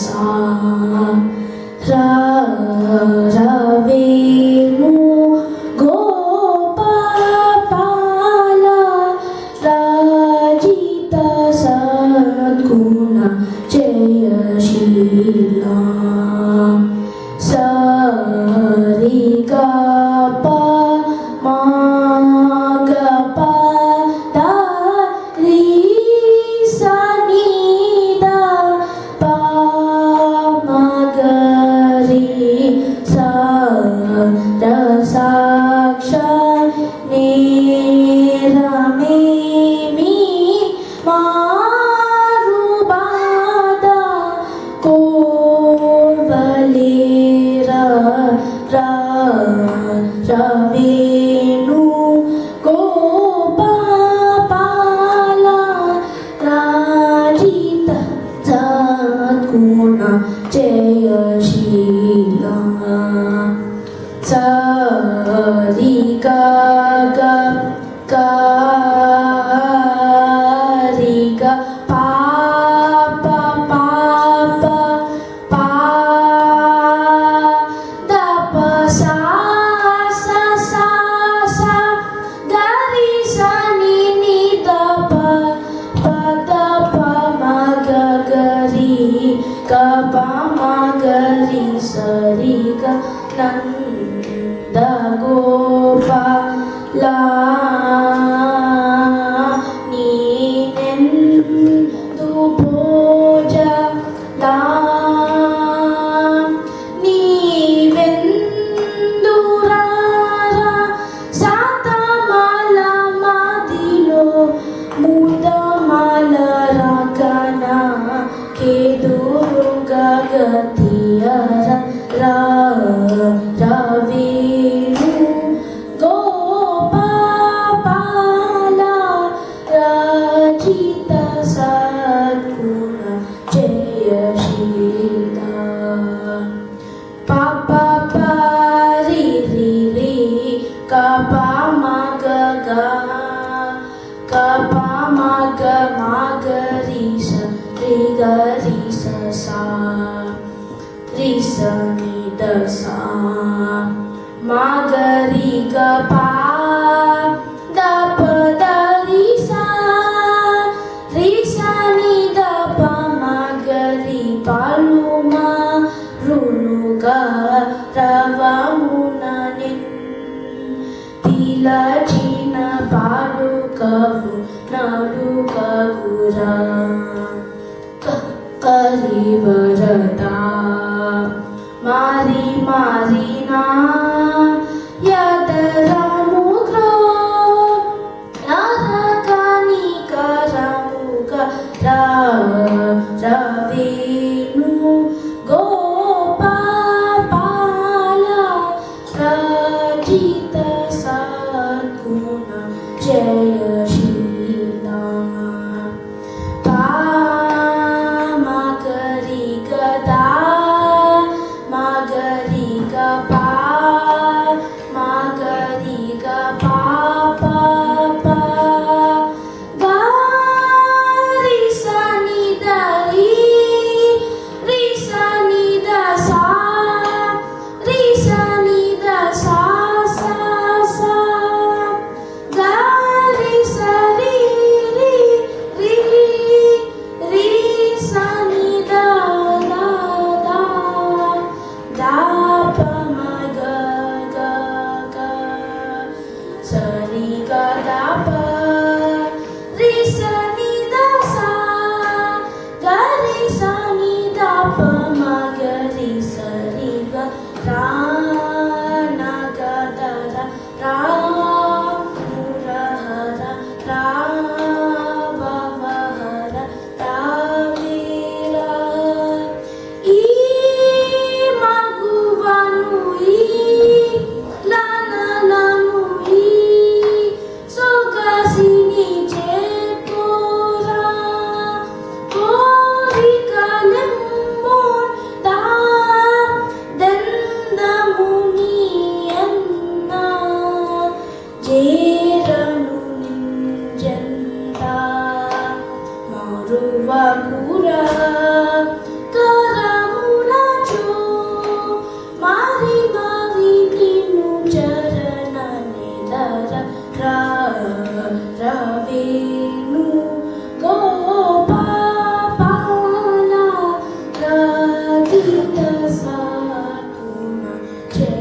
सा रवेणु गोपाला राजित सद्गुण जयशीला सरिगपा मागपा दारि सनिदा पामगरि सा रसाक्ष नेरमेमि मारुबादा कोवलेरा रवेणु गोपाला राजित सद्गुण जयशीला सरिगा गरिगा पाप पाप पा दप सा सा सा सा गरि सनि नि दप प दप मग गरि ग प मगरि सरि ग नंद गोपाला नीनेंदु भोजला నీవెందురారా సాతమాల మదిలో ముదమాల రకన కేదురుగా గతియర రవేణు గోపాల రాజిత సద్గుణ జయశీలా పాపా పరి రి రి కపా మగ గ కపా మగ మగరి స రి గ రి స సా రి స ని ద సా మగరి గ పా ద ప ద రి సా రి స ని ద ప మగరి పాలుమా రునుగా రవముననిన్ తిలచిన పాలుకవు నడుకగురా కలివరత మారి మారినా యదరముగ్రో నరకని కరముగ రవేణు गोपाला राजित सद्गुण जयशीला पामगरि गदा मगरि गपा मगरि गपा पा गरि सनि दरि रि सनि द सा रि सनि द सा सा सा गरि सरि रि रि रि सनि द द द प म ग ग ग सरि ग द प रि सनि द सा गरि सनि द प म ग रि सरि ग रा न ग द र रा मु र ह र रा व व ह र रा वे र ಈ ಮಗುವನು ಈ ಲನನನು ಈ ಸೊಗಸಿನಿ ಚೇಕೋರ ಕೋರಿಕಲೆಂಬೋನ್ ತಾ ದಂದಮುನಿಯನ್ನ ಜೇರನು ನಿಂಜಂತ ಮಾರುವ ಪುರ జయ